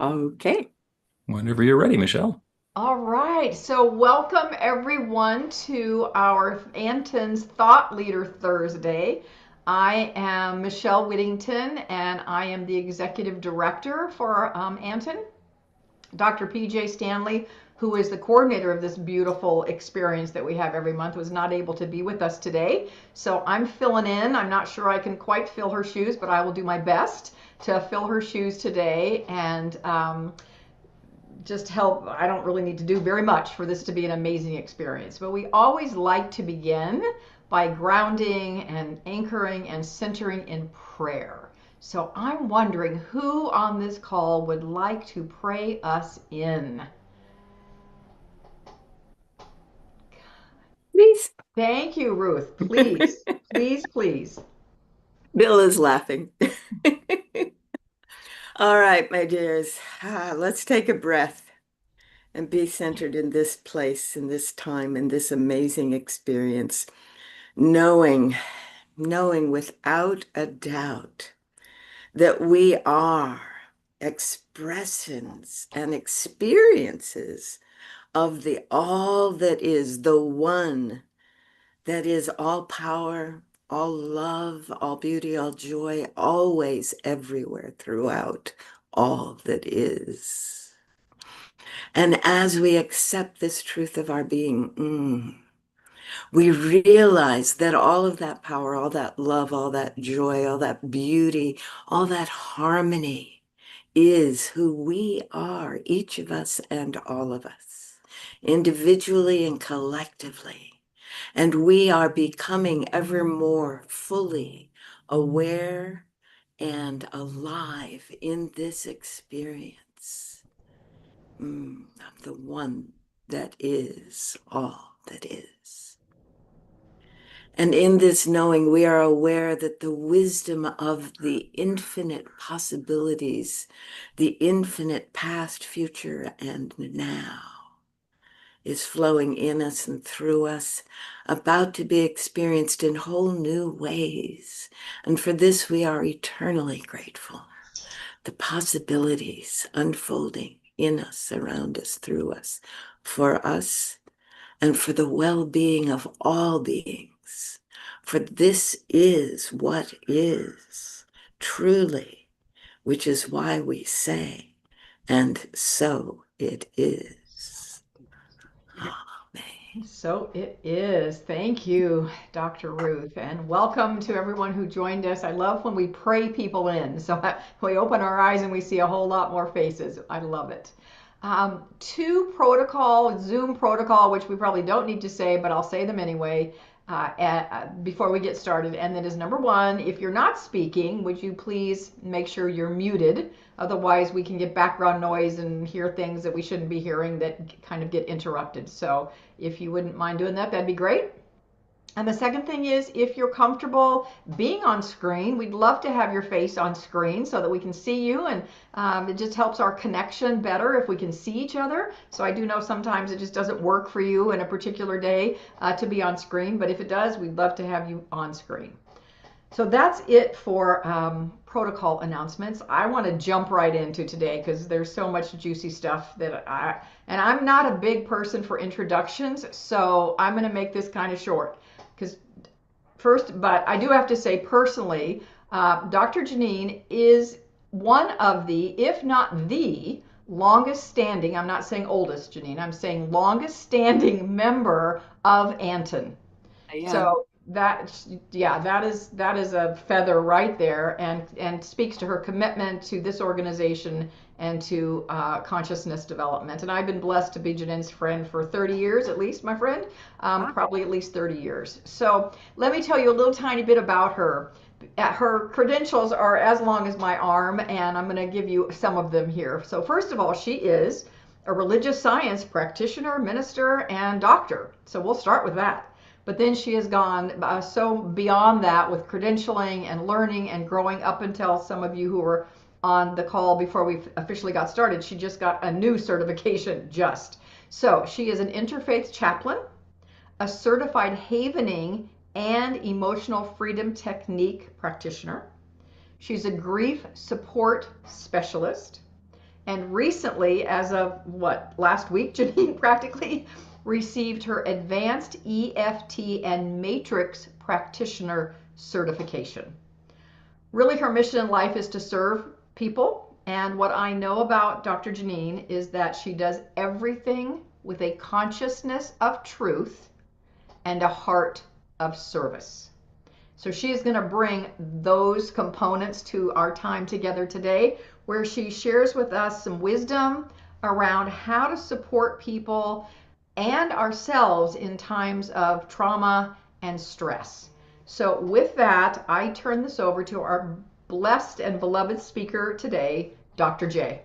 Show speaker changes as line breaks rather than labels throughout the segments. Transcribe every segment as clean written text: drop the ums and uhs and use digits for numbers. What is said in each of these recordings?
Okay.
Whenever you're ready, Michelle.
All right. So, welcome everyone to our Anton's Thought Leader Thursday. I am Michelle Whittington, and I am the executive director for Anton. Dr. Pjae Stanley, who is the coordinator of this beautiful experience that we have every month, was not able to be with us today. So I'm filling in. I'm not sure I can quite fill her shoes, but I will do my best to fill her shoes today and just help. I don't really need to do very much for this to be an amazing experience. But we always like to begin by grounding and anchoring and centering in prayer. So I'm wondering who on this call would like to pray us in?
Please.
Thank you, Ruth. Please, please, please.
Bill is laughing. All right, my dears, let's take a breath and be centered in this place, in this time, in this amazing experience, knowing without a doubt that we are expressions and experiences of the all that is, the one that is all power, all love, all beauty, all joy, always, everywhere, throughout, all that is. And as we accept this truth of our being, we realize that all of that power, all that love, all that joy, all that beauty, all that harmony is who we are, each of us and all of us, individually and collectively. And we are becoming ever more fully aware and alive in this experience of the one that is all that is. And in this knowing, we are aware that the wisdom of the infinite possibilities, the infinite past, future, and now is flowing in us and through us, about to be experienced in whole new ways. And for this, we are eternally grateful. The possibilities unfolding in us, around us, through us, for us, and for the well-being of all beings. For this is what is, truly, which is why we say, and so it is. Amen.
So it is. Thank you, Dr. Ruth, and welcome to everyone who joined us. I love when we pray people in. So we open our eyes and we see a whole lot more faces. I love it. Two protocol, Zoom protocol, which we probably don't need to say, but I'll say them anyway before we get started. And that is number one, if you're not speaking, would you please make sure you're muted? Otherwise, we can get background noise and hear things that we shouldn't be hearing that kind of get interrupted. So if you wouldn't mind doing that, that'd be great. And the second thing is, if you're comfortable being on screen, we'd love to have your face on screen so that we can see you. And it just helps our connection better if we can see each other. So I do know sometimes it just doesn't work for you in a particular day to be on screen. But if it does, we'd love to have you on screen. So that's it for protocol announcements. I want to jump right into today because there's so much juicy stuff and I'm not a big person for introductions, so I'm going to make this kind of short. Because first, but I do have to say personally, Dr. Janine is one of the, if not the longest standing, I'm not saying oldest, Janine, I'm saying longest standing member of Anton.
Yeah.
So yeah, that is a feather right there, and speaks to her commitment to this organization and to consciousness development. And I've been blessed to be Janine's friend for 30 years, at least, my friend, probably at least 30 years. So let me tell you a little tiny bit about her. Her credentials are as long as my arm, and I'm going to give you some of them here. So first of all, she is a religious science practitioner, minister, and doctor. So we'll start with that. But then she has gone so beyond that with credentialing and learning and growing up until some of you who were on the call before we officially got started. She just got a new certification just. So she is an interfaith chaplain, a certified havening and emotional freedom technique practitioner. She's a grief support specialist, And recently, as of what, last week, Janine practically received her advanced EFT and matrix practitioner certification. Really, her mission in life is to serve people. And what I know about Dr. Janine is that she does everything with a consciousness of truth and a heart of service. So she is going to bring those components to our time together today, where she shares with us some wisdom around how to support people and ourselves in times of trauma and stress. So, with that, I turn this over to our blessed and beloved speaker today, Dr. J.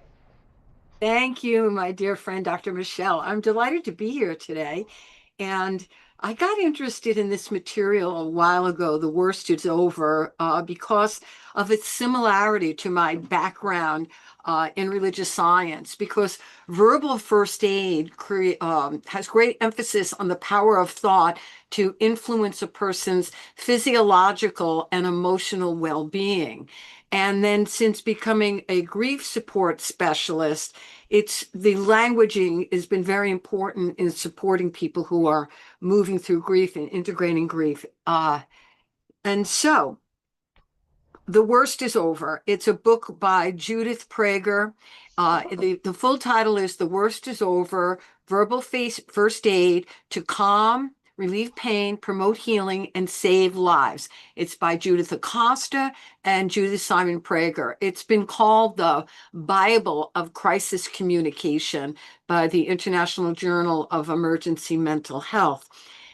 Thank you, my dear friend, Dr. Michelle. I'm delighted to be here today. And I got interested in this material a while ago, The Worst Is Over, because of its similarity to my background in religious science, because verbal first aid has great emphasis on the power of thought to influence a person's physiological and emotional well-being. And then since becoming a grief support specialist, it's the languaging has been very important in supporting people who are moving through grief and integrating grief. And so The Worst Is Over. It's a book by Judith Prager. The full title is The Worst Is Over, Verbal First Aid to Calm, Relieve Pain, Promote Healing, and Save Lives. It's by Judith Acosta and Judith Simon Prager. It's been called the Bible of Crisis Communication by the International Journal of Emergency Mental Health.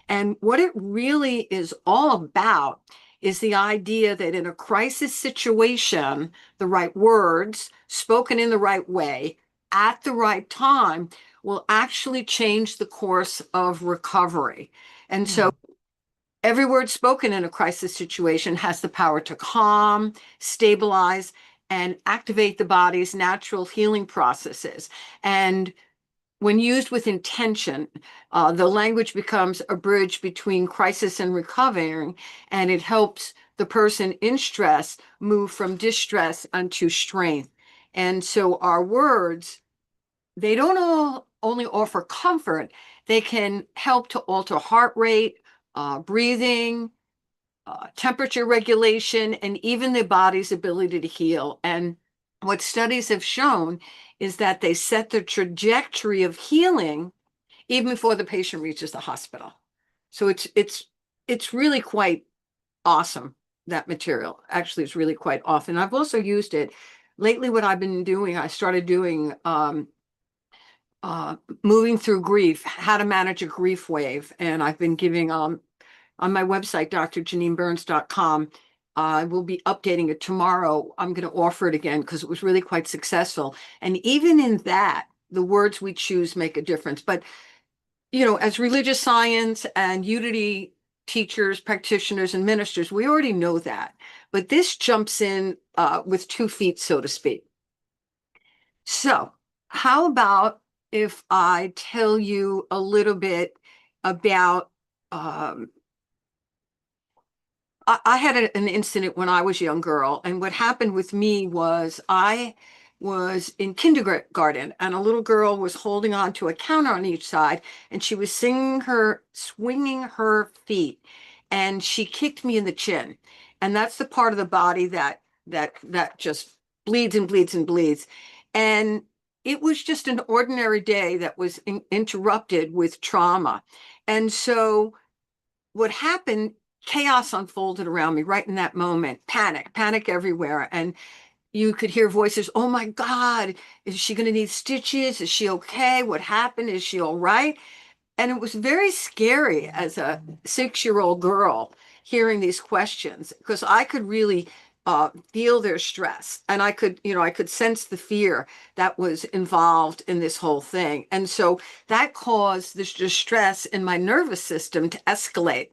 And what it really is all about is the idea that in a crisis situation, the right words spoken in the right way at the right time will actually change the course of recovery. And so every word spoken in a crisis situation has the power to calm, stabilize, and activate the body's natural healing processes. And when used with intention, the language becomes a bridge between crisis and recovering, and it helps the person in stress move from distress unto strength. And so our words, they don't only offer comfort, they can help to alter heart rate, breathing, temperature regulation, and even the body's ability to heal. And what studies have shown is that they set the trajectory of healing even before the patient reaches the hospital. So it's really quite awesome. That material actually is really quite awesome. I've also used it lately. What I've been doing, I started doing uh, moving through grief, how to manage a grief wave, and I've been giving on my website, drjanineburns.com. I will be updating it tomorrow. I'm going to offer it again because it was really quite successful. And even in that, the words we choose make a difference. But, as religious science and unity teachers, practitioners, and ministers, we already know that. But this jumps in with 2 feet, so to speak. So, how about if I tell you a little bit about I had an incident when I was a young girl, and what happened with me was I was in kindergarten, and a little girl was holding on to a counter on each side, and she was swinging her feet, and she kicked me in the chin, and that's the part of the body that just bleeds and bleeds and bleeds, and it was just an ordinary day that was interrupted with trauma, and so what happened, chaos unfolded around me right in that moment. Panic everywhere. And you could hear voices, oh my God, is she going to need stitches? Is she okay? What happened? Is she all right? And it was very scary as a 6-year-old girl hearing these questions because I could really feel their stress, and I could sense the fear that was involved in this whole thing. And so that caused this distress in my nervous system to escalate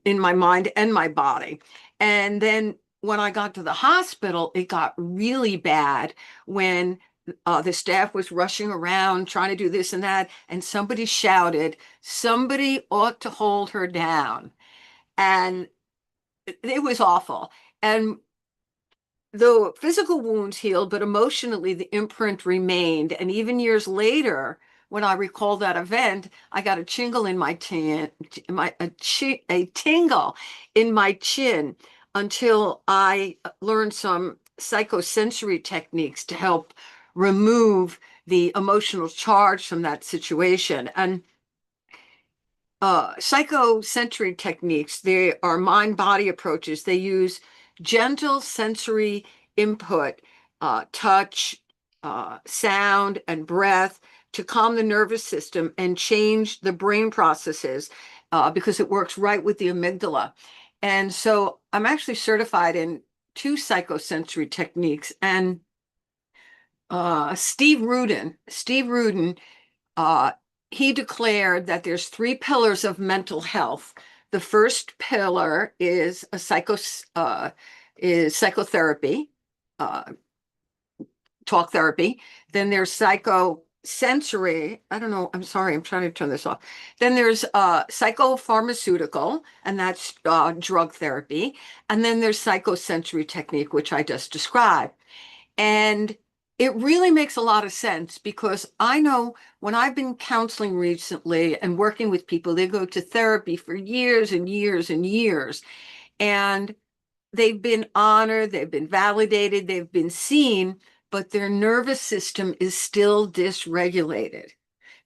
in my mind and my body. And then when I got to the hospital, it got really bad when the staff was rushing around trying to do this and that, and somebody shouted, somebody ought to hold her down. And it was awful. And the physical wounds healed, but emotionally the imprint remained. And even years later, when I recall that event, I got a tingle in my chin, a tingle in my chin until I learned some psychosensory techniques to help remove the emotional charge from that situation. And psychosensory techniques, they are mind-body approaches. They use gentle sensory input, touch, sound, and breath to calm the nervous system and change the brain processes because it works right with the amygdala. And so I'm actually certified in two psychosensory techniques. And Steve Rudin, uh, he declared that there's three pillars of mental health. The first pillar is is psychotherapy, uh, talk therapy. Then there's psychosensory. I don't know. I'm sorry. I'm trying to turn this off. Then there's psychopharmaceutical, and that's drug therapy. And then there's psychosensory technique, which I just described. And it really makes a lot of sense because I know when I've been counseling recently and working with people, they go to therapy for years and years and years, and they've been honored, they've been validated, they've been seen, but their nervous system is still dysregulated.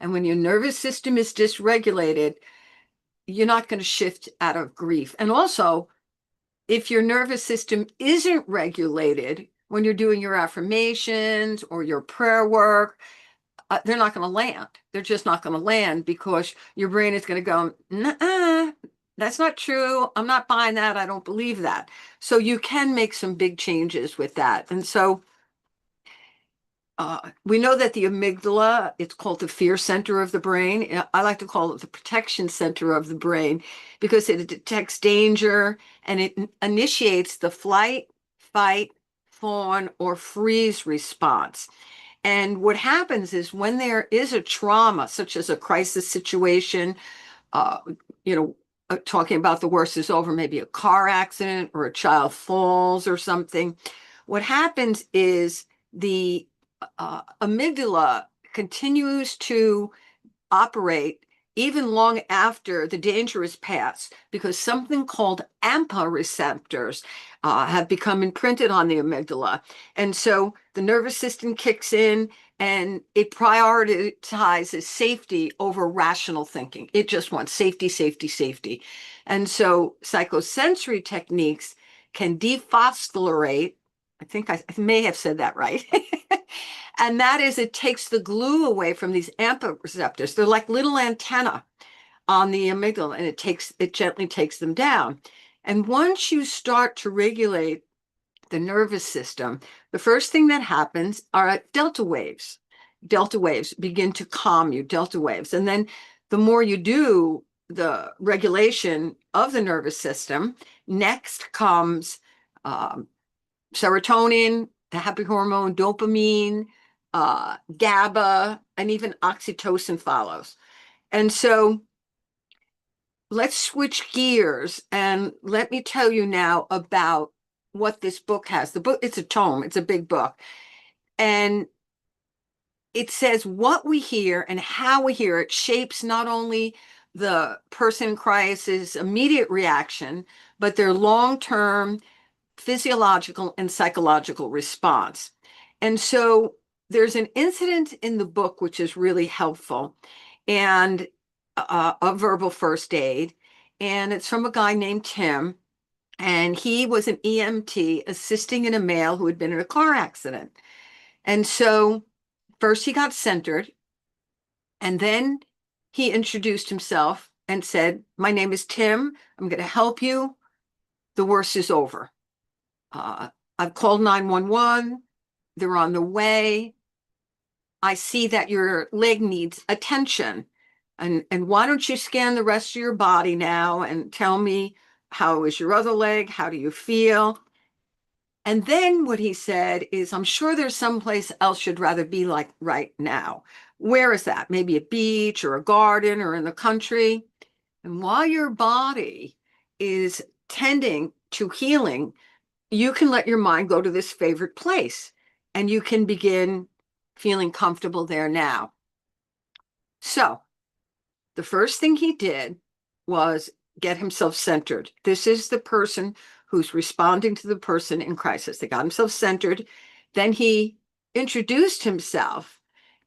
And when your nervous system is dysregulated, you're not going to shift out of grief. And also, if your nervous system isn't regulated when you're doing your affirmations or your prayer work, they're not going to land. They're just not going to land because your brain is going to go, nah, that's not true. I'm not buying that. I don't believe that. So you can make some big changes with that. And so we know that the amygdala, it's called the fear center of the brain. I like to call it the protection center of the brain because it detects danger and it initiates the flight, fight, fawn, or freeze response. And what happens is when there is a trauma, such as a crisis situation, uh, you know, talking about the worst is over, maybe a car accident or a child falls or something, what happens is the amygdala continues to operate even long after the danger is past because something called AMPA receptors have become imprinted on the amygdala. And so the nervous system kicks in and it prioritizes safety over rational thinking. It just wants safety, safety, safety. And so psychosensory techniques can dephosphorate. I think I may have said that right. And that is, it takes the glue away from these AMPA receptors. They're like little antenna on the amygdala, and it gently takes them down. And once you start to regulate the nervous system, the first thing that happens are delta waves. Delta waves begin to calm you, delta waves. And then the more you do the regulation of the nervous system, next comes serotonin, the happy hormone, dopamine, GABA, and even oxytocin follows. And so let's switch gears and let me tell you now about what this book has. The book, it's a tome, it's a big book. And it says what we hear and how we hear it shapes not only the person in crisis' immediate reaction, but their long-term physiological and psychological response. And so there's an incident in the book which is really helpful and a verbal first aid. And it's from a guy named Tim. And he was an EMT assisting in a male who had been in a car accident. And so first he got centered, and then he introduced himself and said, "My name is Tim. I'm going to help you. The worst is over. I've called 911. They're on the way. I see that your leg needs attention. And why don't you scan the rest of your body now and tell me, how is your other leg? How do you feel?" And then what he said is, "I'm sure there's someplace else you'd rather be like right now. Where is that? Maybe a beach or a garden or in the country." And while your body is tending to healing, you can let your mind go to this favorite place and you can begin feeling comfortable there now. So the first thing he did was get himself centered. This is the person who's responding to the person in crisis. They got himself centered. Then he introduced himself,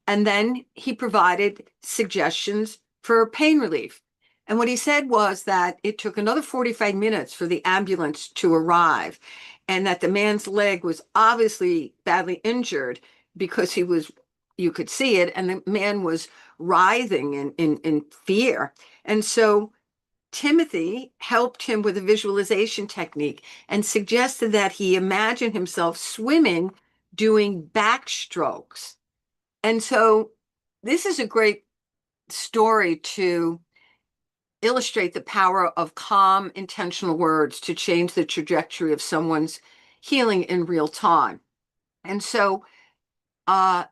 and then he provided suggestions for pain relief. And what he said was that it took another 45 minutes for the ambulance to arrive, and that the man's leg was obviously badly injured because you could see it, and the man was writhing in fear. And so Timothy helped him with a visualization technique and suggested that he imagine himself swimming, doing backstrokes. And so this is a great story to illustrate the power of calm, intentional words to change the trajectory of someone's healing in real time. And so I'd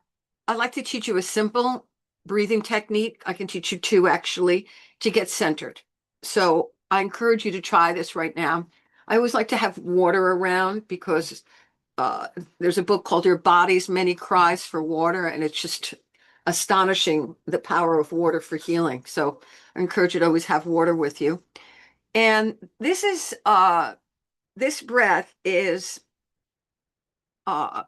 like to teach you a simple breathing technique. I can teach you two actually to get centered. So I encourage you to try this right now. I always like to have water around because there's a book called Your Body's Many Cries for Water, and it's just astonishing the power of water for healing. So I encourage you to always have water with you. And this breath is uh,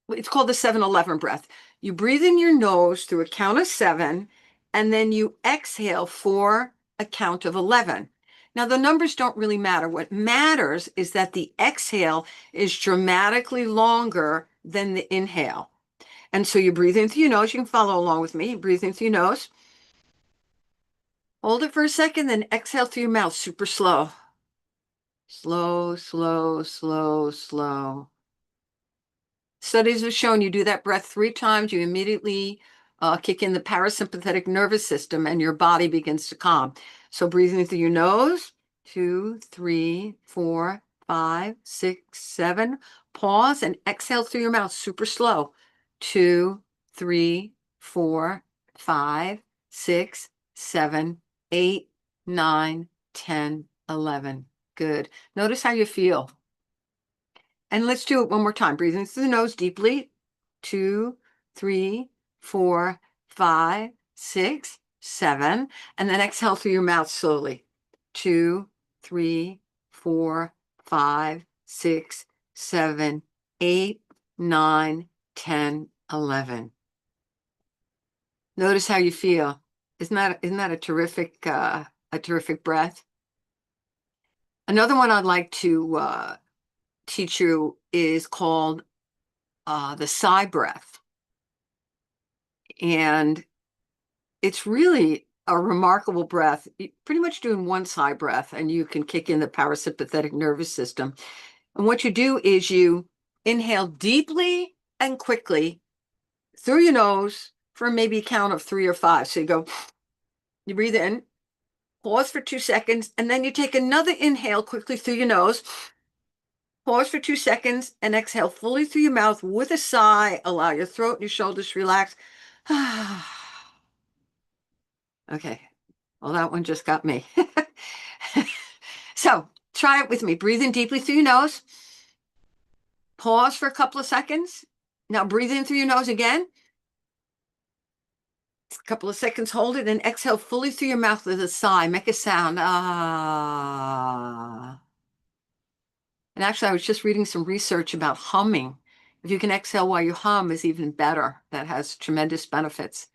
it's called the 7-11 breath. You breathe in your nose through a count of 7, and then you exhale for a count of 11. Now, the numbers don't really matter. What matters is that the exhale is dramatically longer than the inhale. And so you breathe in through your nose. You can follow along with me. Breathe in through your nose. Hold it for a second, then exhale through your mouth, super slow. Slow, slow, slow, slow. Studies have shown you do that breath 3 times, you immediately kick in the parasympathetic nervous system and your body begins to calm. So breathing through your nose, 2, 3, 4, 5, 6, 7. Pause and exhale through your mouth, super slow. 2, 3, 4, 5, 6, 7, 8, 9, 10, 11. Good. Notice how you feel. And let's do it one more time. Breathing through the nose deeply. 2, 3, 4, 5, 6, 7. And then exhale through your mouth slowly. 2, 3, 4, 5, 6, 7, 8, 9, 10, 11. Notice how you feel. Isn't that a terrific breath? Another one I'd like to teach you is called the sigh breath. And it's really a remarkable breath. You're pretty much doing one sigh breath, and you can kick in the parasympathetic nervous system. And what you do is you inhale deeply and quickly through your nose for maybe a count of 3 or 5. So you breathe in, pause for 2 seconds, and then you take another inhale quickly through your nose. Pause for 2 seconds and exhale fully through your mouth with a sigh. Allow your throat and your shoulders to relax. Okay. Well, that one just got me. So try it with me. Breathe in deeply through your nose. Pause for a couple of seconds. Now breathe in through your nose again. A couple of seconds, hold it, and exhale fully through your mouth with a sigh. Make a sound. Ah. And actually, I was just reading some research about humming. If you can exhale while you hum is even better. That has tremendous benefits.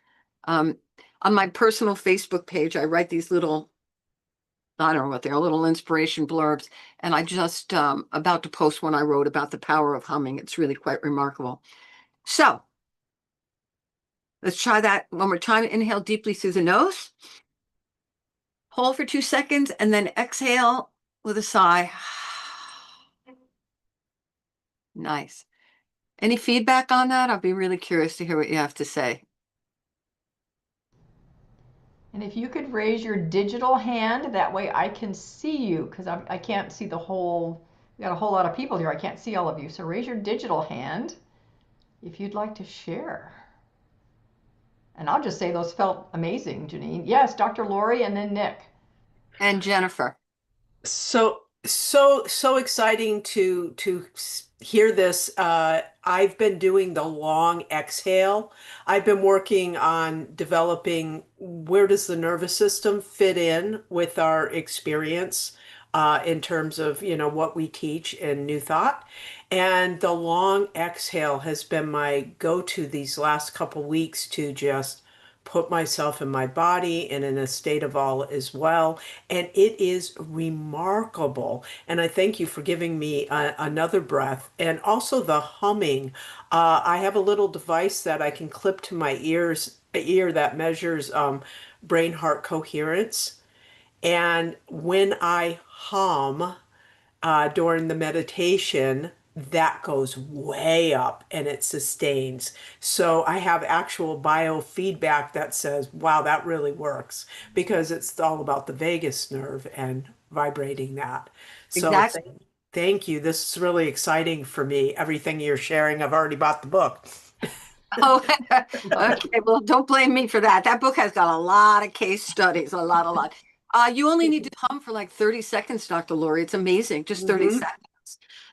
On my personal Facebook page, I write these little, I don't know what they're, little inspiration blurbs. And I just about to post one I wrote about the power of humming. It's really quite remarkable. So let's try that one more time. Inhale deeply through the nose. Hold for 2 seconds and then exhale with a sigh. Nice. Any feedback on that? I'll be really curious to hear what you have to say.
And if you could raise your digital hand, that way I can see you because I can't see the whole, we got a whole lot of people here. I can't see all of you. So raise your digital hand if you'd like to share. And I'll just say those felt amazing, Janine. Yes, Dr. Lori and then Nick.
And Jennifer.
So So exciting to hear this. I've been doing the long exhale. I've been working on developing where does the nervous system fit in with our experience in terms of, what we teach in New Thought. And the long exhale has been my go-to these last couple weeks to just put myself in my body and in a state of awe as well. And it is remarkable. And I thank you for giving me another breath. And also the humming. I have a little device that I can clip to my ear that measures brain heart coherence. And when I hum, during the meditation, that goes way up and it sustains. So I have actual biofeedback that says, wow, that really works because it's all about the vagus nerve and vibrating that. So
Exactly.
thank you. This is really exciting for me. Everything you're sharing, I've already bought the book.
Oh, okay. Well, don't blame me for that. That book has got a lot of case studies, a lot, a lot. You only need to hum for like 30 seconds, Dr. Lori. It's amazing. Just 30
Mhm.
seconds.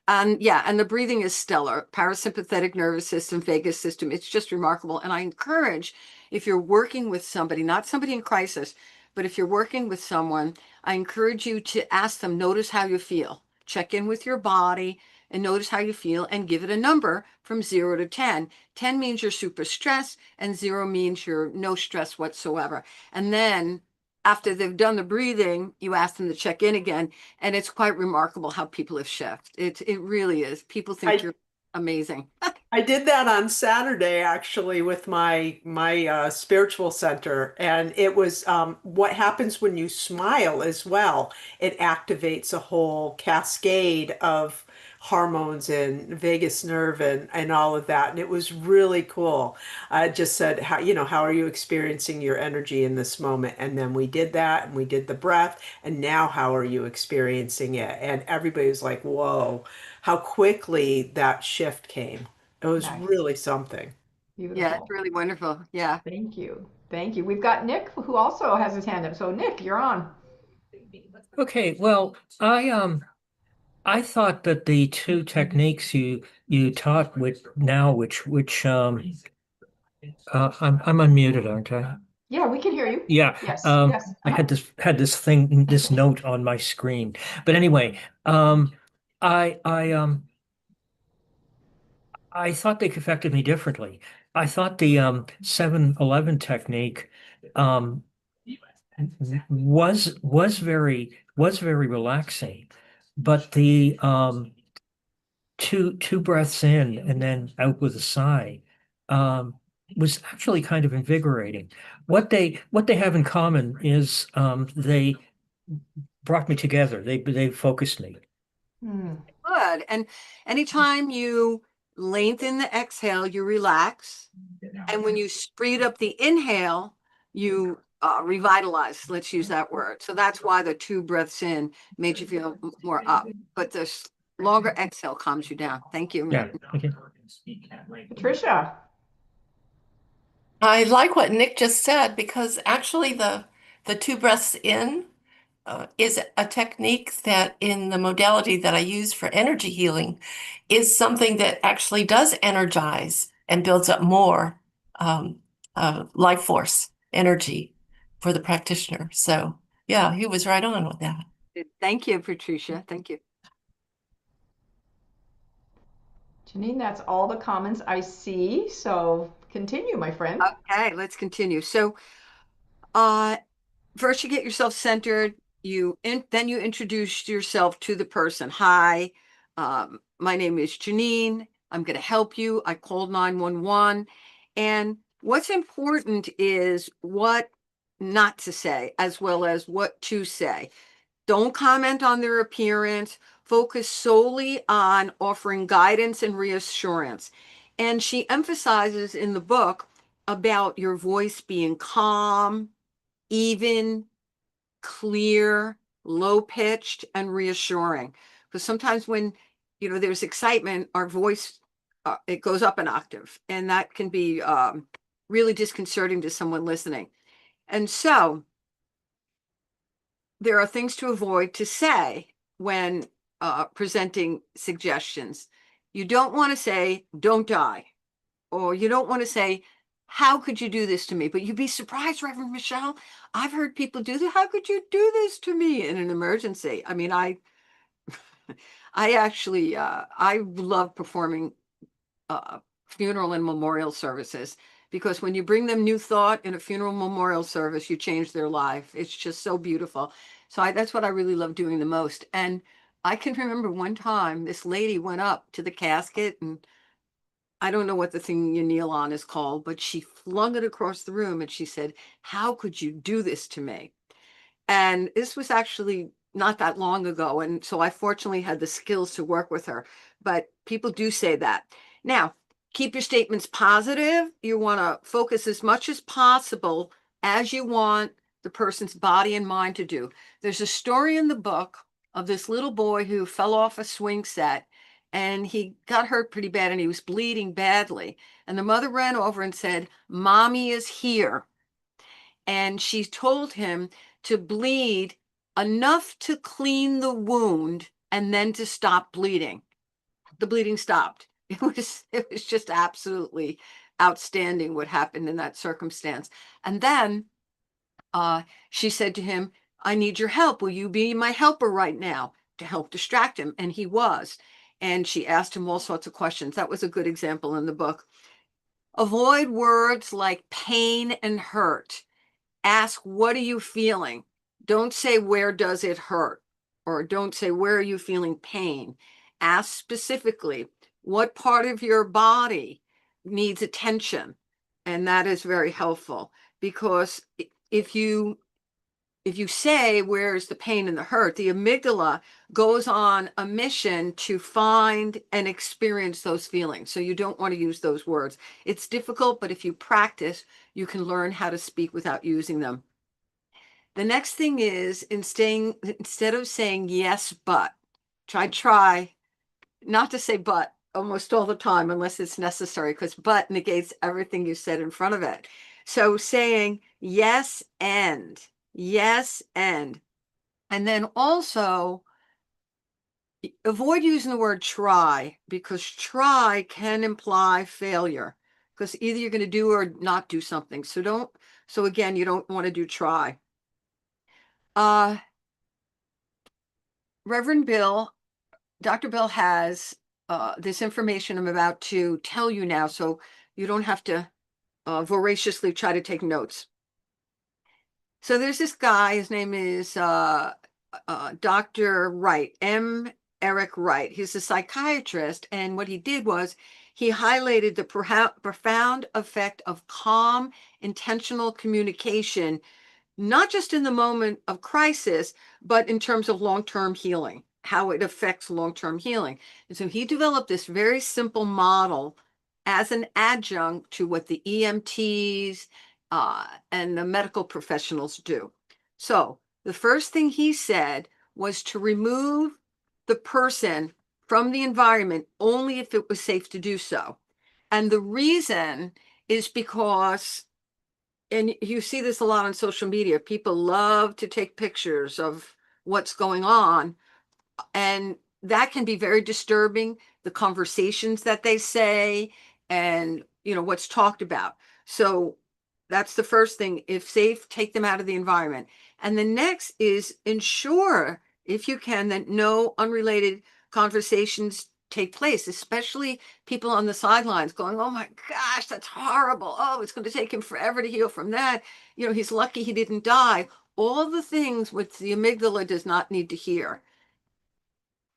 And yeah, and the breathing is stellar. Parasympathetic nervous system, vagus system. It's just remarkable. And I encourage, if you're working with somebody, not somebody in crisis, but if you're working with someone, I encourage you to ask them, notice how you feel. Check in with your body and notice how you feel and give it a number from 0 to 10. 10 means you're super stressed, and 0 means you're no stress whatsoever. And then after they've done the breathing, you ask them to check in again. And it's quite remarkable how people have shifted. It really is. People think
I
you're amazing.
I did that on Saturday actually with my spiritual center, and it was what happens when you smile as well. It activates a whole cascade of hormones and vagus nerve and all of that, and it was really cool. I just said, how are you experiencing your energy in this moment? And then we did that, and we did the breath, and now how are you experiencing it? And everybody was like, "Whoa, how quickly that shift came." It was
Nice.
really something.
Yeah, it's
Beautiful.
really wonderful. Yeah.
Thank you. Thank you. We've got Nick who also has his hand up. So Nick, you're on.
Okay, well, I thought that the two techniques you taught with now, I'm unmuted, aren't I?
Yeah, we can hear you.
Yeah,
Yes, yes.
I had this note on my screen. But anyway, I I um I thought they affected me differently. I thought the 7-Eleven technique um was very relaxing, but the two breaths in and then out with a sigh um, was actually kind of invigorating. What they have in common is they brought me together. They focused me.
Hmm,
Good. And anytime you lengthen the exhale, you relax. And when you speed up the inhale, you revitalize. Let's use that word. So that's why the two breaths in made you feel more up. But the longer exhale calms you down. Thank you.
Yeah. Okay.
Patricia.
I like what Nick just said because actually the two breaths in is a technique that in the modality that I use for energy healing is something that actually does energize and builds up more um, life force energy for the practitioner. So yeah, he was right on with that.
Thank you, Patricia. Thank you.
Janine, that's all the comments I see. So continue, my friend.
Okay, let's continue. So, uh, first you get yourself centered. Then you introduce yourself to the person. Hi, my name is Janine. I'm going to help you. I called 911. And what's important is what not to say, as well as what to say. Don't comment on their appearance. Focus solely on offering guidance and reassurance. And she emphasizes in the book about your voice being calm, even, clear, low pitched, and reassuring. Because sometimes when there's excitement, our voice it goes up an octave, and that can be really disconcerting to someone listening. And so there are things to avoid to say when presenting suggestions. You don't want to say, don't die, or you don't want to say, how could you do this to me? But you'd be surprised, Reverend Michelle. I've heard people do that. How could you do this to me in an emergency? I mean, I actually, I love performing funeral and memorial services, because when you bring them new thought in a funeral memorial service, you change their life. It's just so beautiful. So that's what I really love doing the most. And I can remember one time this lady went up to the casket, and I don't know what the thing you kneel on is called, but she flung it across the room and she said, how could you do this to me? And this was actually not that long ago. And so I fortunately had the skills to work with her. But people do say that. Now, keep your statements positive. You want to focus as much as possible as you want the person's body and mind to do. There's a story in the book of this little boy who fell off a swing set, and he got hurt pretty bad and he was bleeding badly. And the mother ran over and said, Mommy is here. And she told him to bleed enough to clean the wound and then to stop bleeding. The bleeding stopped. It was just absolutely outstanding what happened in that circumstance. And then she said to him, I need your help. Will you be my helper right now to help distract him? And he was. And she asked him all sorts of questions. That was a good example in the book. Avoid words like pain and hurt. Ask, what are you feeling? Don't say, where does it hurt? Or don't say, where are you feeling pain? Ask specifically, what part of your body needs attention? And that is very helpful, because if you say, where's the pain and the hurt, the amygdala goes on a mission to find and experience those feelings. So you don't want to use those words. It's difficult, but if you practice, you can learn how to speak without using them. The next thing is, instead of saying yes, but, try not to say but almost all the time unless it's necessary, because but negates everything you said in front of it. So saying yes and. And then also avoid using the word try, because try can imply failure, because either you're going to do or not do something. So again, you don't want to do try. Reverend Bill, Dr. Bill has this information I'm about to tell you now, so you don't have to voraciously try to take notes. So there's this guy, his name is Dr. Wright, M. Eric Wright. He's a psychiatrist, and what he did was he highlighted the profound effect of calm, intentional communication, not just in the moment of crisis, but in terms of long-term healing, how it affects long-term healing. And so he developed this very simple model as an adjunct to what the EMTs and the medical professionals do. So the first thing he said was to remove the person from the environment only if it was safe to do so. And the reason is because, and you see this a lot on social media, people love to take pictures of what's going on, and that can be very disturbing, the conversations that they say and what's talked about. So that's the first thing. If safe, take them out of the environment. And the next is ensure, if you can, that no unrelated conversations take place, especially people on the sidelines going, oh my gosh, that's horrible. Oh, it's going to take him forever to heal from that. He's lucky he didn't die. All the things which the amygdala does not need to hear.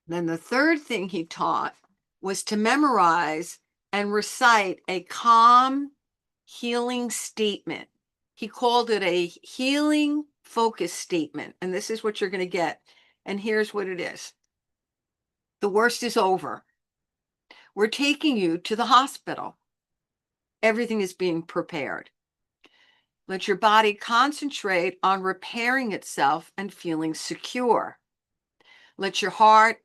Then the third thing he taught was to memorize and recite a calm, healing statement. He called it a healing focus statement. And this is what you're going to get. And here's what it is. The worst is over. We're taking you to the hospital. Everything is being prepared. Let your body concentrate on repairing itself and feeling secure. Let your heart,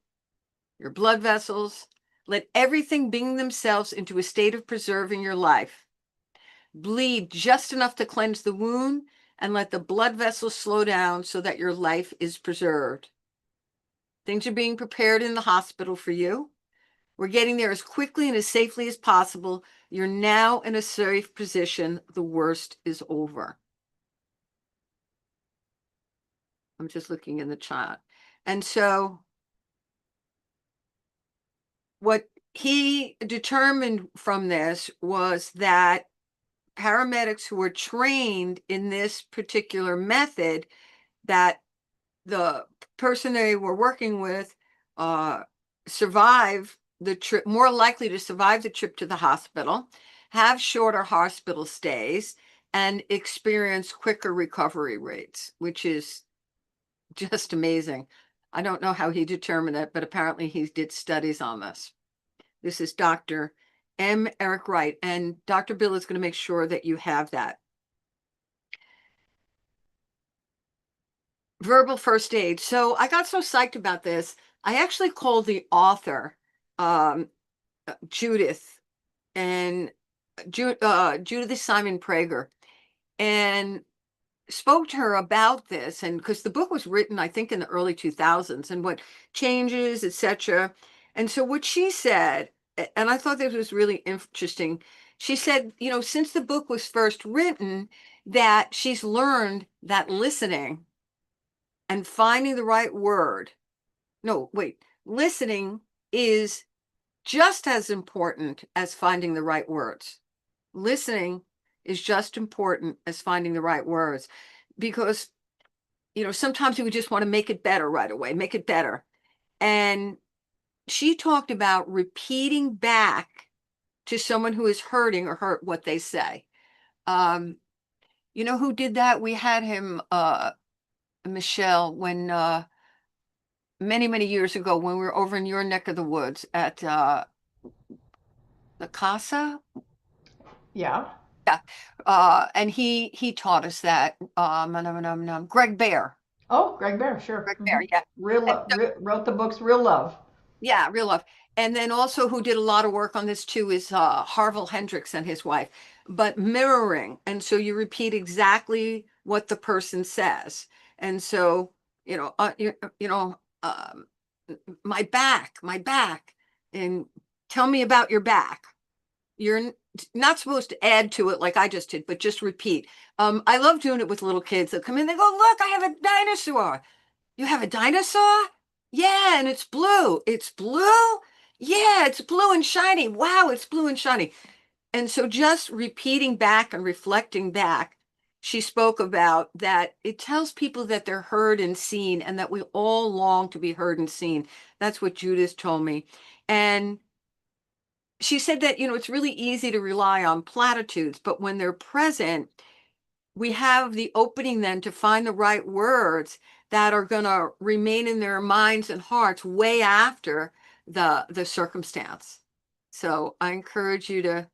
your blood vessels, let everything bring themselves into a state of preserving your life. Bleed just enough to cleanse the wound and let the blood vessels slow down so that your life is preserved. Things are being prepared in the hospital for you. We're getting there as quickly and as safely as possible. You're now in a safe position. The worst is over. I'm just looking in the chat. And so what he determined from this was that paramedics who were trained in this particular method, that the person they were working with survive the trip, more likely to survive the trip to the hospital, have shorter hospital stays, and experience quicker recovery rates, which is just amazing. I don't know how he determined it, but apparently he did studies on this. This is Dr. M. Eric Wright, and Dr. Bill is going to make sure that you have that. Verbal first aid. So I got so psyched about this. I actually called the author, Judith, and Judith Simon Prager, and spoke to her about this. And because the book was written, I think, in the early 2000s, and what changes, etc. And so what she said, and I thought this was really interesting. She said, you know, since the book was first written, that she's learned that listening and finding the right word. No, wait, listening is just as important as finding the right words. Listening is just important as finding the right words, because, you know, sometimes we just want to make it better right away, make it better. And she talked about repeating back to someone who is hurting or hurt what they say. You know who did that? We had him, Michelle, when many years ago, when we were over in your neck of the woods at the Casa.
Yeah.
And he taught us that. Greg Bear.
Oh, Greg Bear, sure.
Greg Bear, yeah.
Real love, wrote the books Real Love.
Yeah, Real Love. And then also who did a lot of work on this too is Harville Hendricks and his wife. But mirroring, and so you repeat exactly what the person says. And so, you know, my back, and tell me about your back. You're not supposed to add to it like I just did, but just repeat. I love doing it with little kids. They'll come in, they go, look, I have a dinosaur. You have a dinosaur? Yeah, and it's blue. It's blue? Yeah, it's blue and shiny. Wow, it's blue and shiny. And so just repeating back and reflecting back, she spoke about that it tells people that they're heard and seen, and that we all long to be heard and seen. That's what Judith told me. And she said that, you know, it's really easy to rely on platitudes, but when they're present, we have the opening then to find the right words that are going to remain in their minds and hearts way after the circumstance. So I encourage you to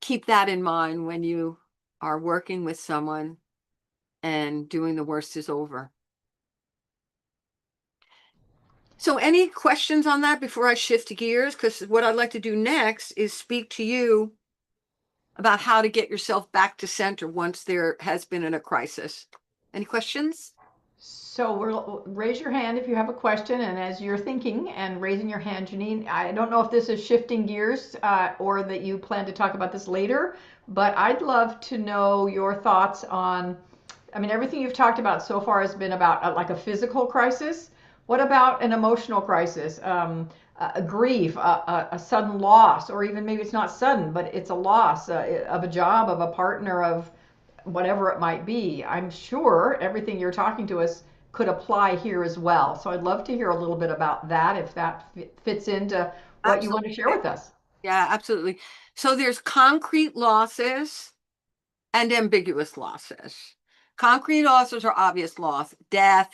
keep that in mind when you are working with someone and doing the worst is over. So any questions on that before I shift gears? Because what I'd like to do next is speak to you about how to get yourself back to center once there has been a crisis. Any questions?
So raise your hand if you have a question, and as you're thinking and raising your hand, Janine, I don't know if this is shifting gears or that you plan to talk about this later, but I'd love to know your thoughts on, I mean, everything you've talked about so far has been about like a physical crisis. What about an emotional crisis? A grief, a sudden loss, or even maybe it's not sudden, but it's a loss of a job, of a partner, of whatever it might be. I'm sure everything you're talking to us could apply here as well. So I'd love to hear a little bit about that, if that fits into what you want to share with us.
Yeah, absolutely. So there's concrete losses and ambiguous losses. Concrete losses are obvious loss, death,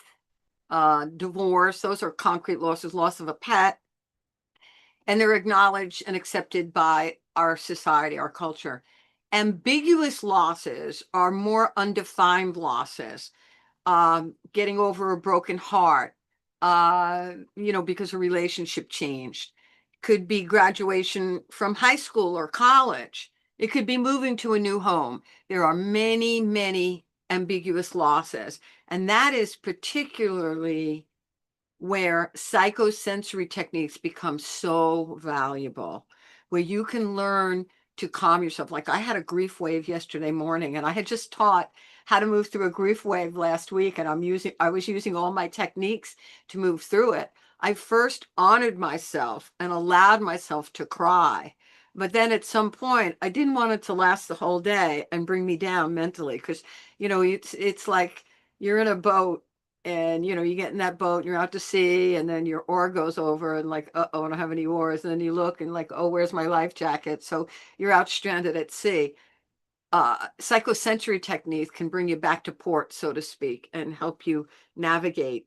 divorce. Those are concrete losses, loss of a pet, and they're acknowledged and accepted by our society, our culture. Ambiguous losses are more undefined losses. Getting over a broken heart, you know, because a relationship changed. Could be graduation from high school or college. It could be moving to a new home. There are many ambiguous losses. And that is particularly where psychosensory techniques become so valuable, where you can learn to calm yourself. Like I had a grief wave yesterday morning, and I had just taught how to move through a grief wave last week, and I was using all my techniques to move through it. I first honored myself and allowed myself to cry. But then at some point, I didn't want it to last the whole day and bring me down mentally, because it's like you're in a boat, and you get in that boat and you're out to sea, and then your oar goes over and like, oh, I don't have any oars, and then you look and like, oh, where's my life jacket? So you're out stranded at sea. Psychosensory techniques can bring you back to port, so to speak, and help you navigate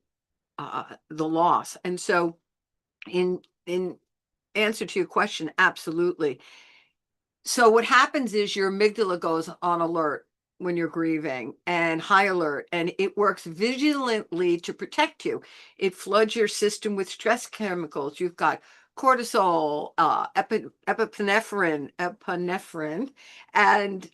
the loss. And so in answer to your question, absolutely. So what happens is your amygdala goes on alert when you're grieving, and high alert, and it works vigilantly to protect you. It floods your system with stress chemicals. You've got cortisol, epinephrine, and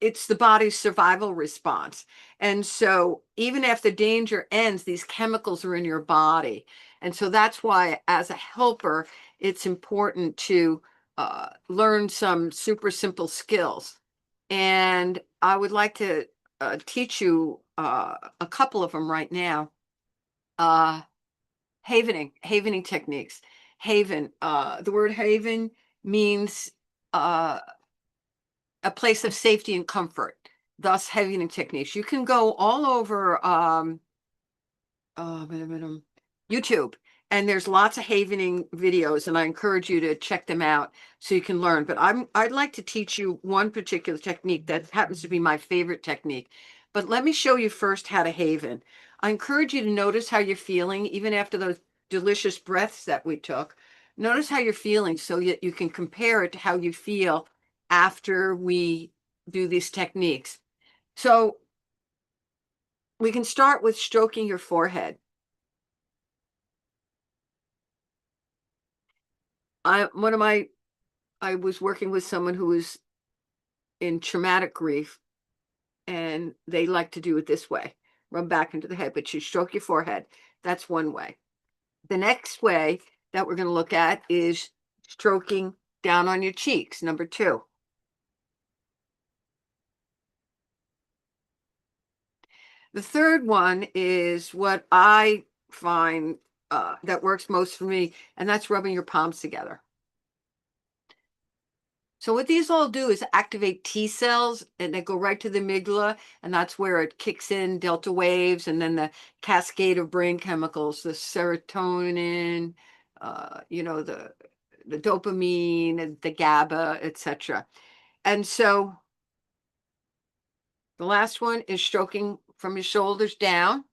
it's the body's survival response. And so even after danger ends, these chemicals are in your body. And so that's why, as a helper, it's important to learn some super simple skills. And I would like to teach you a couple of them right now. Havening techniques. Haven, the word haven means a place of safety and comfort. Thus, havening techniques. You can go all over YouTube, and there's lots of havening videos, and I encourage you to check them out so you can learn. But I'd like to teach you one particular technique that happens to be my favorite technique. But let me show you first how to haven. I encourage you to notice how you're feeling, even after those delicious breaths that we took. Notice how you're feeling so you can compare it to how you feel after we do these techniques. So we can start with stroking your forehead. I was working with someone who was in traumatic grief, and they like to do it this way. Rub back into the head, but you stroke your forehead. That's one way. The next way that we're going to look at is stroking down on your cheeks, number 2. The third one is what I find that works most for me, and that's rubbing your palms together. So what these all do is activate T cells, and they go right to the amygdala, and that's where it kicks in delta waves, and then the cascade of brain chemicals, the serotonin, the dopamine, and the GABA, etc. And so the last one is stroking from your shoulders down.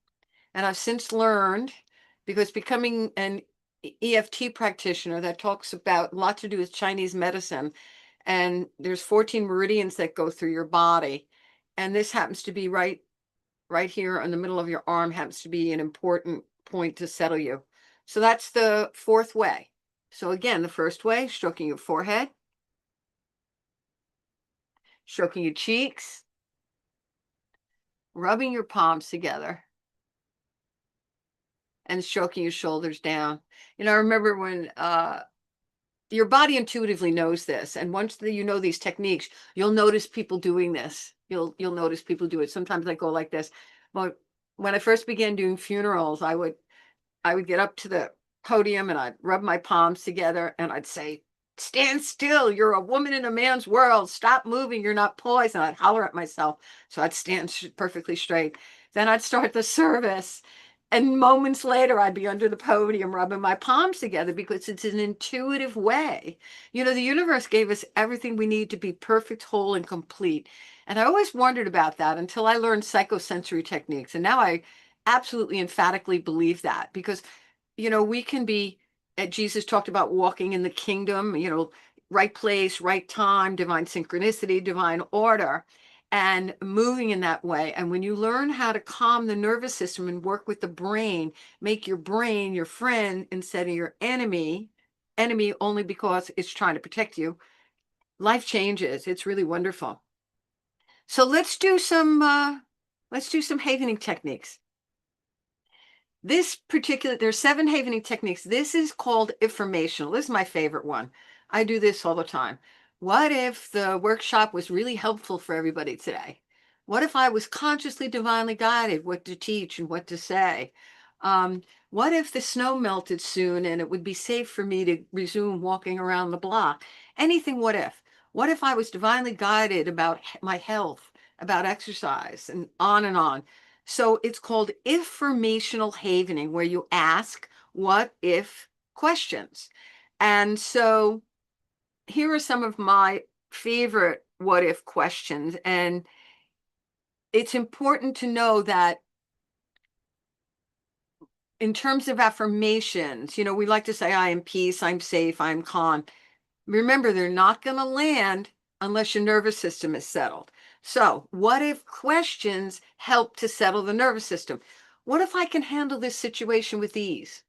And I've since learned, because becoming an EFT practitioner, that talks about a lot to do with Chinese medicine, and there's 14 meridians that go through your body, and this happens to be right here in the middle of your arm, happens to be an important point to settle you. So that's the fourth way. So again, the first way, stroking your forehead, stroking your cheeks, rubbing your palms together, and stroking your shoulders down. I remember when your body intuitively knows this, and once you know these techniques, you'll notice people doing this. You'll notice people do it. Sometimes I go like this. But when I first began doing funerals, I would get up to the podium, and I'd rub my palms together, and I'd say, "Stand still. You're a woman in a man's world. Stop moving. You're not poised." And I'd holler at myself. So I'd stand perfectly straight. Then I'd start the service. And moments later, I'd be under the podium rubbing my palms together, because it's an intuitive way. The universe gave us everything we need to be perfect, whole, and complete. And I always wondered about that until I learned psychosensory techniques. And now I absolutely emphatically believe that, because we can be, Jesus talked about walking in the kingdom, right place, right time, divine synchronicity, divine order, and moving in that way. And when you learn how to calm the nervous system and work with the brain, make your brain your friend instead of your enemy only because it's trying to protect you, life changes. It's really wonderful. So let's do some havening techniques. there's 7 havening techniques. This is called informational. This is my favorite one. I do this all the time. What if the workshop was really helpful for everybody today? What if I was consciously divinely guided what to teach and what to say? What if the snow melted soon and it would be safe for me to resume walking around the block? Anything, what if? What if I was divinely guided about my health, about exercise, and on and on? So it's called informational havening, where you ask what if questions. And so here are some of my favorite what if questions. And it's important to know that in terms of affirmations, we like to say, I am peace, I'm safe, I'm calm. Remember, they're not going to land unless your nervous system is settled. So, what if questions help to settle the nervous system? What if I can handle this situation with ease?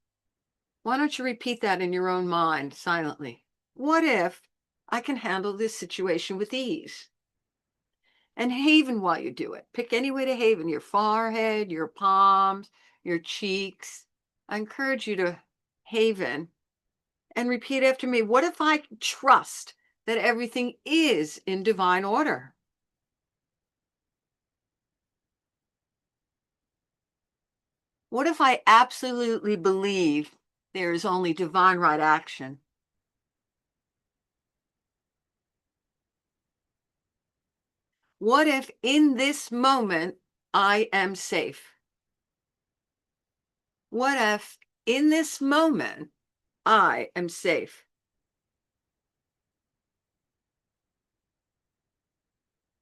Why don't you repeat that in your own mind silently? What if I can handle this situation with ease? And haven while you do it. Pick any way to haven, your forehead, your palms, your cheeks. I encourage you to haven and repeat after me. What if I trust that everything is in divine order? What if I absolutely believe there is only divine right action? What if in this moment I am safe? What if in this moment I am safe?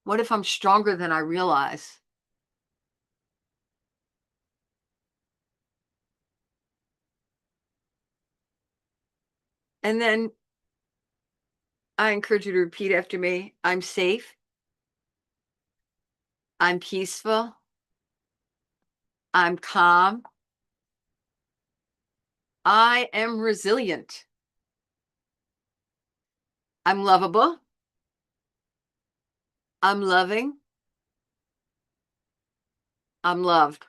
What if I'm stronger than I realize? And then I encourage you to repeat after me. I'm safe. I'm peaceful. I'm calm. I am resilient. I'm lovable. I'm loving. I'm loved.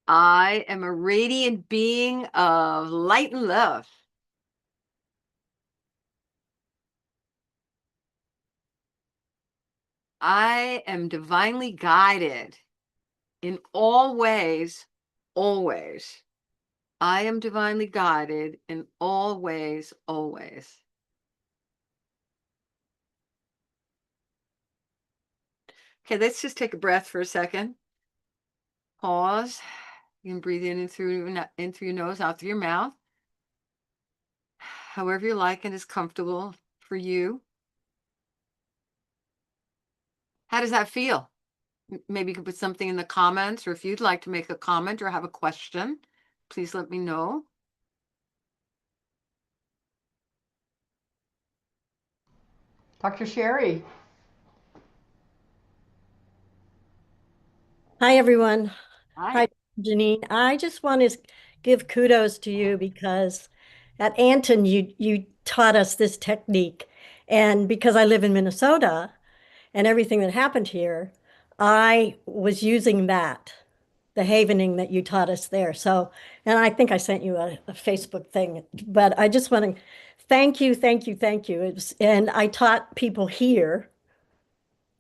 I am a radiant being of light and love. I am divinely guided in all ways, always. I am divinely guided in all ways, always. Okay, let's just take a breath for a second. Pause. You can breathe in through your nose, out through your mouth. However you like and is comfortable for you. How does that feel? Maybe you could put something in the comments, or if you'd like to make a comment or have a question, please let me know.
Dr. Sherry.
Hi, everyone.
Hi.
Hi, Janine. I just want to give kudos to you because at Anton, you taught us this technique. And because I live in Minnesota and everything that happened here, I was using the havening that you taught us there. So, and I think I sent you a Facebook thing, but I just want to thank you, thank you, thank you. And I taught people here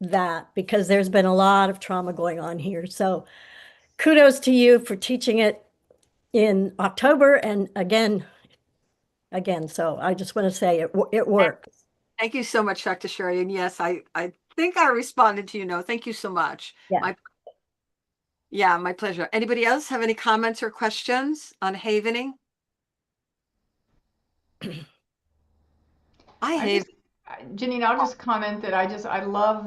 that because there's been a lot of trauma going on here. So, kudos to you for teaching it in October and again. So I just want to say it worked.
Thank you so much, Dr. Sherry. And yes, I think I responded to you. No, thank you so much.
Yeah.
My pleasure. Anybody else have any comments or questions on havening?
Janine, I'll just comment that I love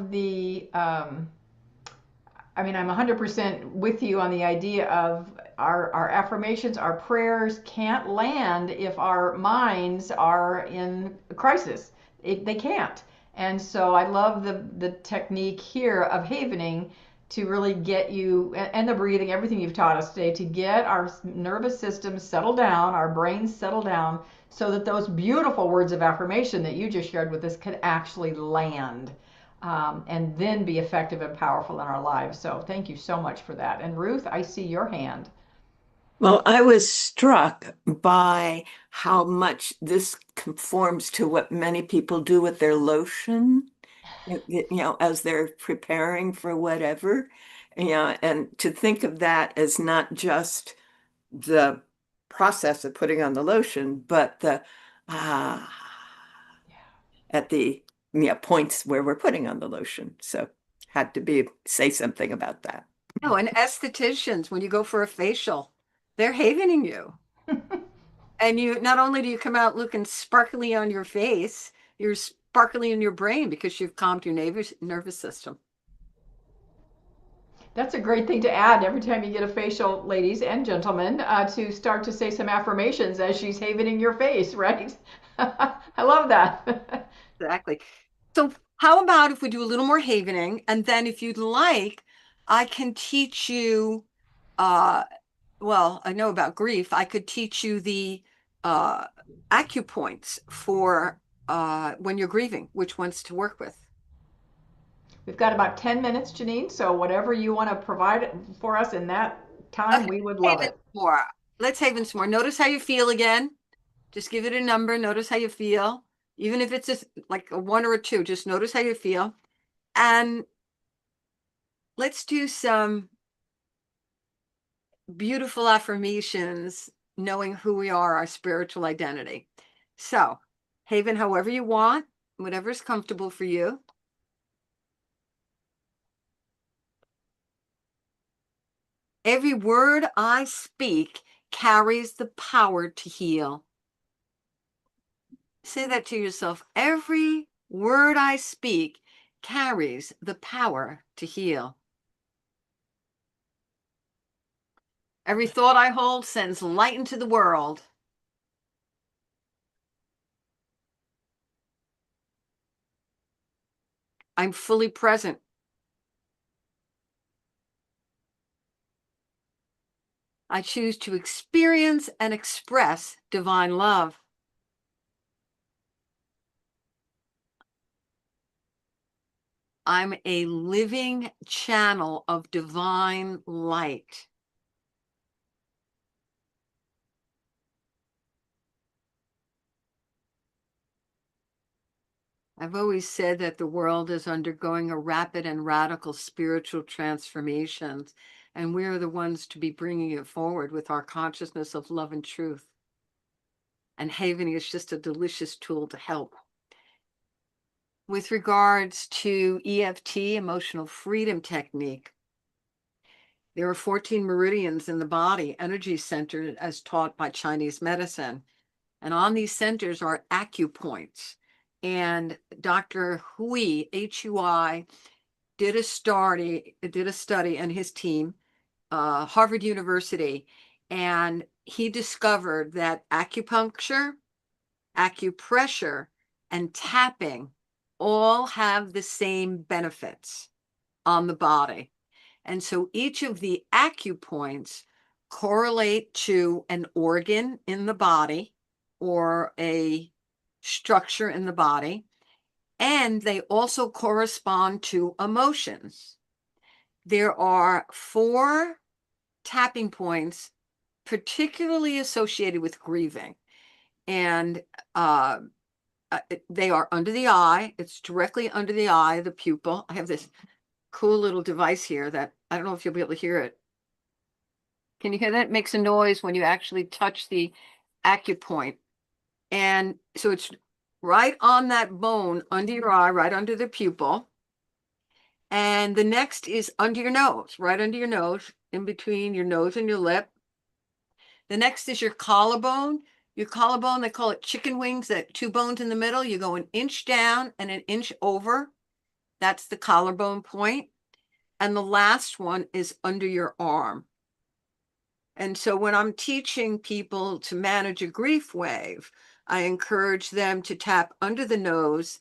I'm 100% with you on the idea of our affirmations, our prayers can't land if our minds are in crisis. They can't. And so I love the technique here of havening to really get you, and the breathing, everything you've taught us today, to get our nervous system settled down, our brains settled down, so that those beautiful words of affirmation that you just shared with us could actually land. and then be effective and powerful in our lives. So thank you so much for that. And Ruth, I see your hand.
Well, I was struck by how much this conforms to what many people do with their lotion, as they're preparing for whatever, and to think of that as not just the process of putting on the lotion, but the ah at the points where we're putting on the lotion. So had to say something about that.
No, and estheticians, when you go for a facial, they're havening you. And you not only do you come out looking sparkly on your face, you're sparkly in your brain because you've calmed your nervous system.
That's a great thing to add every time you get a facial, ladies and gentlemen, to start to say some affirmations as she's havening your face, right? I love that.
Exactly. So how about if we do a little more havening, and then if you'd like, I can teach you, well, I know about grief. I could teach you the acupoints for when you're grieving, which ones to work with.
We've got about 10 minutes, Janine, so whatever you want to provide for us in that time,
Okay,
we would love it.
more. Let's haven some more. Notice how you feel again. Just give it a number. Notice how you feel. Even if it's just like a 1 or a 2, just notice how you feel. And let's do some beautiful affirmations, knowing who we are, our spiritual identity. So, haven however you want, whatever's comfortable for you. Every word I speak carries the power to heal. Say that to yourself. Every word I speak carries the power to heal. Every thought I hold sends light into the world. I'm fully present. I choose to experience and express divine love. I'm a living channel of divine light. I've always said that the world is undergoing a rapid and radical spiritual transformation, and we are the ones to be bringing it forward with our consciousness of love and truth. And havening is just a delicious tool to help. With regards to EFT, emotional freedom technique, there are 14 meridians in the body, energy centers as taught by Chinese medicine. And on these centers are acupoints. And Dr. Hui, Hui, did a study, and his team, Harvard University, and he discovered that acupuncture, acupressure, and tapping all have the same benefits on the body. And so each of the acupoints correlate to an organ in the body or a structure in the body, and they also correspond to emotions. There are 4 tapping points particularly associated with grieving, and they are under the eye. It's directly under the eye, the pupil. I have this cool little device here that I don't know if you'll be able to hear it. Can you hear that? It makes a noise when you actually touch the acupoint. And so it's right on that bone under your eye, right under the pupil. And the next is under your nose, right under your nose, in between your nose and your lip. The next is your collarbone. Your collarbone, they call it chicken wings, that 2 bones in the middle. You go an inch down and an inch over. That's the collarbone point. And the last one is under your arm. And so when I'm teaching people to manage a grief wave, I encourage them to tap under the nose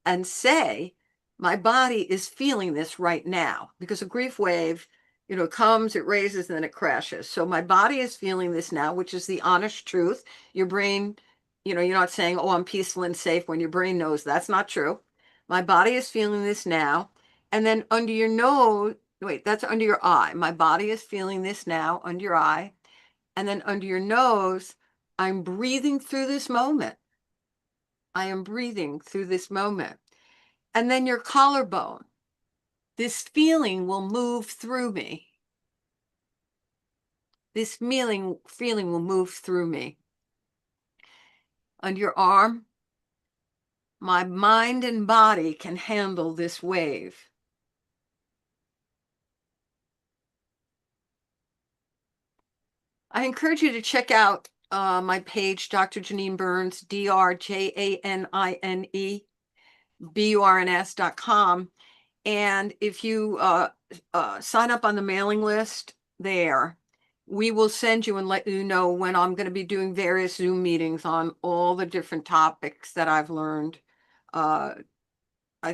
and say, my body is feeling this right now, because a grief wave, comes, it raises, and then it crashes. So my body is feeling this now, which is the honest truth. Your brain, you're not saying, oh, I'm peaceful and safe, when your brain knows that's not true. My body is feeling this now. And then under your nose, wait, that's under your eye. My body is feeling this now under your eye. And then under your nose, I'm breathing through this moment. I am breathing through this moment. And then your collarbone. This feeling will move through me. This feeling will move through me. Under your arm, my mind and body can handle this wave. I encourage you to check out my page, Dr. Janine Burns, DrJanine Burns.com. And if you sign up on the mailing list there, we will send you and let you know when I'm going to be doing various Zoom meetings on all the different topics that I've learned. I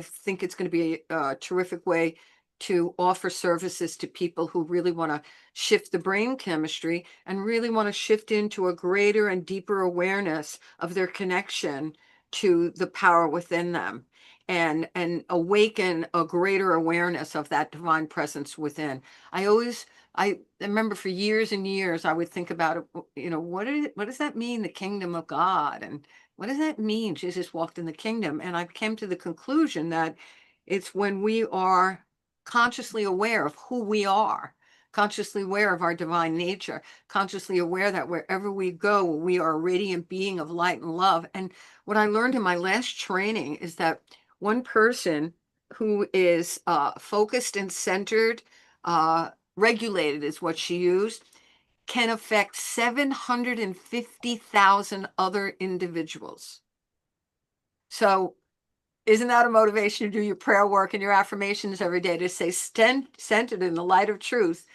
think it's going to be a terrific way to offer services to people who really want to shift the brain chemistry and really want to shift into a greater and deeper awareness of their connection to the power within them, and awaken a greater awareness of that divine presence within. I remember for years and years, I would think about it, what does that mean, the kingdom of God? And what does that mean? Jesus walked in the kingdom. And I came to the conclusion that it's when we are consciously aware of who we are, consciously aware of our divine nature, consciously aware that wherever we go, we are a radiant being of light and love. And what I learned in my last training is that one person who is focused and centered, regulated is what she used, can affect 750,000 other individuals. So isn't that a motivation to do your prayer work and your affirmations every day, to stay centered in the light of truth,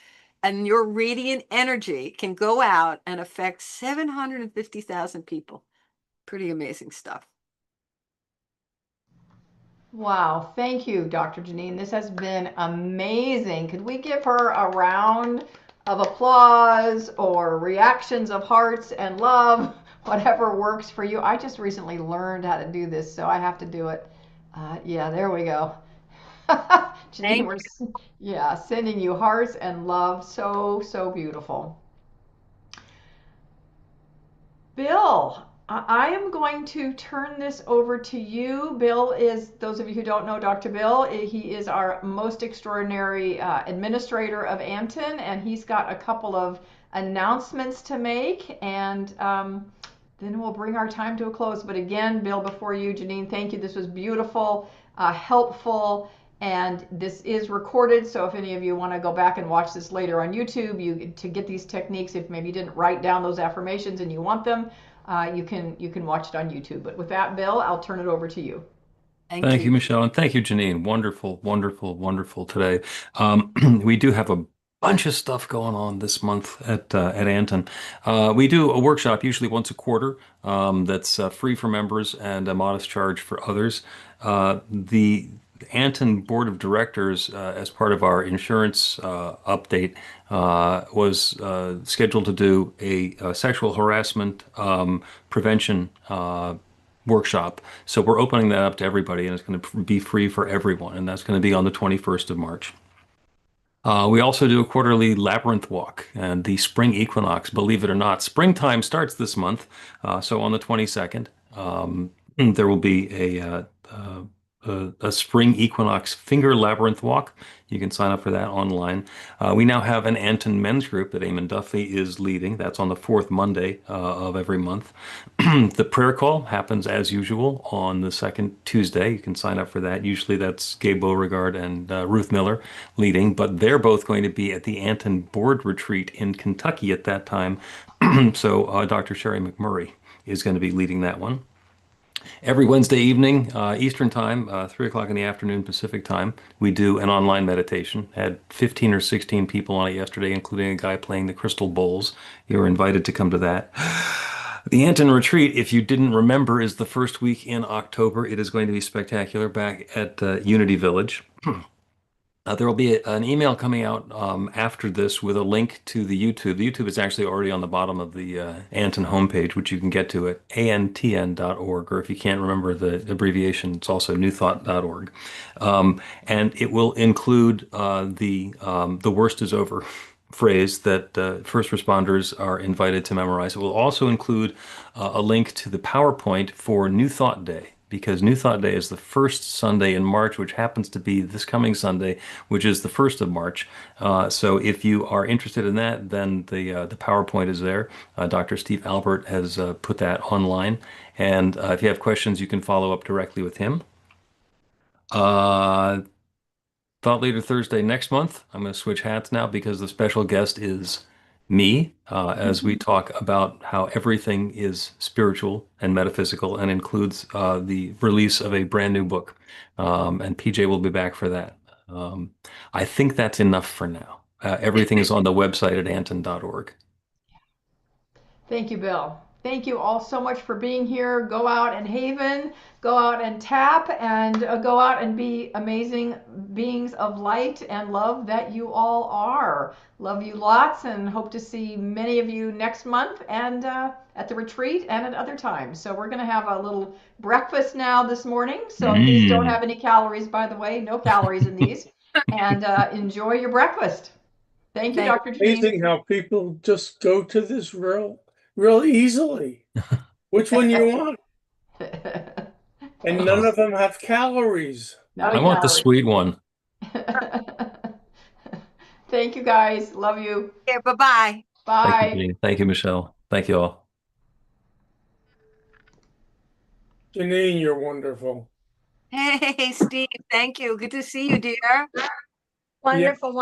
and your radiant energy can go out and affect 750,000 people? Pretty amazing stuff.
Wow, thank you, Dr. Janine. This has been amazing. Could we give her a round of applause or reactions of hearts and love, whatever works for you? I just recently learned how to do this, so I have to do it. Yeah, there we go. Janine, we're sending you hearts and love. So, so beautiful. Bill, I am going to turn this over to you. Bill is, those of you who don't know Dr. Bill, he is our most extraordinary administrator of Anton, and he's got a couple of announcements to make, and then we'll bring our time to a close. But again, Bill, before you, Janine, thank you. This was beautiful, helpful, and this is recorded, so if any of you want to go back and watch this later on YouTube, to get these techniques, if maybe you didn't write down those affirmations and you want them, you can watch it on YouTube. But with that, Bill, I'll turn it over to you.
Thank you, Michelle, and thank you, Janine. Wonderful, wonderful, wonderul today. We do have a bunch of stuff going on this month at Anton. We do a workshop usually once a quarter, that's free for members and a modest charge for others. The Anton Board of Directors, as part of our insurance update, was scheduled to do a sexual harassment prevention workshop. So we're opening that up to everybody, and it's going to be free for everyone, and that's going to be on the 21st of March. We also do a quarterly labyrinth walk, and the spring equinox, believe it or not, springtime starts this month. So on the 22nd, there will be a spring equinox finger labyrinth walk. You can sign up for that online. We now have an Anton men's group that Eamon Duffy is leading. That's on the fourth Monday of every month. The prayer call happens as usual on the second Tuesday. You can sign up for that. Usually that's Gabe Beauregard and Ruth Miller leading, but they're both going to be at the Anton board retreat in Kentucky at that time. So Dr. Sherry McMurray is going to be leading that one. Every Wednesday evening, Eastern Time, 3 o'clock in the afternoon Pacific Time, we do an online meditation. Had 15 or 16 people on it yesterday, including a guy playing the crystal bowls. You're invited to come to that. The Anton Retreat, if you didn't remember, is the first week in October. It is going to be spectacular back at Unity Village. There will be an email coming out after this with a link to the YouTube. The YouTube is actually already on the bottom of the Anton homepage, which you can get to at antn.org, or if you can't remember the abbreviation, it's also newthought.org. And it will include the worst is over phrase that first responders are invited to memorize. It will also include a link to the PowerPoint for New Thought Day, because New Thought Day is the first Sunday in March, which happens to be this coming Sunday, which is the 1st of March. So if you are interested in that, then the PowerPoint is there. Dr. Steve Albert has put that online. And if you have questions, you can follow up directly with him. Thought Leader Thursday next month. I'm going to switch hats now because the special guest is me, as we talk about how everything is spiritual and metaphysical and includes the release of a brand new book. And PJ will be back for that. I think that's enough for now. Everything is on the website at anton.org.
Thank you, Bill. Thank you all so much for being here. Go out and haven, go out and tap, and go out and be amazing beings of light and love that you all are. Love you lots, and hope to see many of you next month and at the retreat and at other times. So we're going to have a little breakfast now this morning. So these don't have any calories, by the way. No calories in these. And enjoy your breakfast. Thank you, Dr. Janine.
Amazing how people just go to this real easily. Which one you want? And none of them have calories.
I want the sweet one.
Thank you, guys. Love you.
Yeah, bye-bye.
Bye.
Thank you, Jean. Thank you, Michelle. Thank you all.
Janine, you're wonderful.
Hey, Steve, thank you. Good to see you, dear.
Wonderful, wonderful.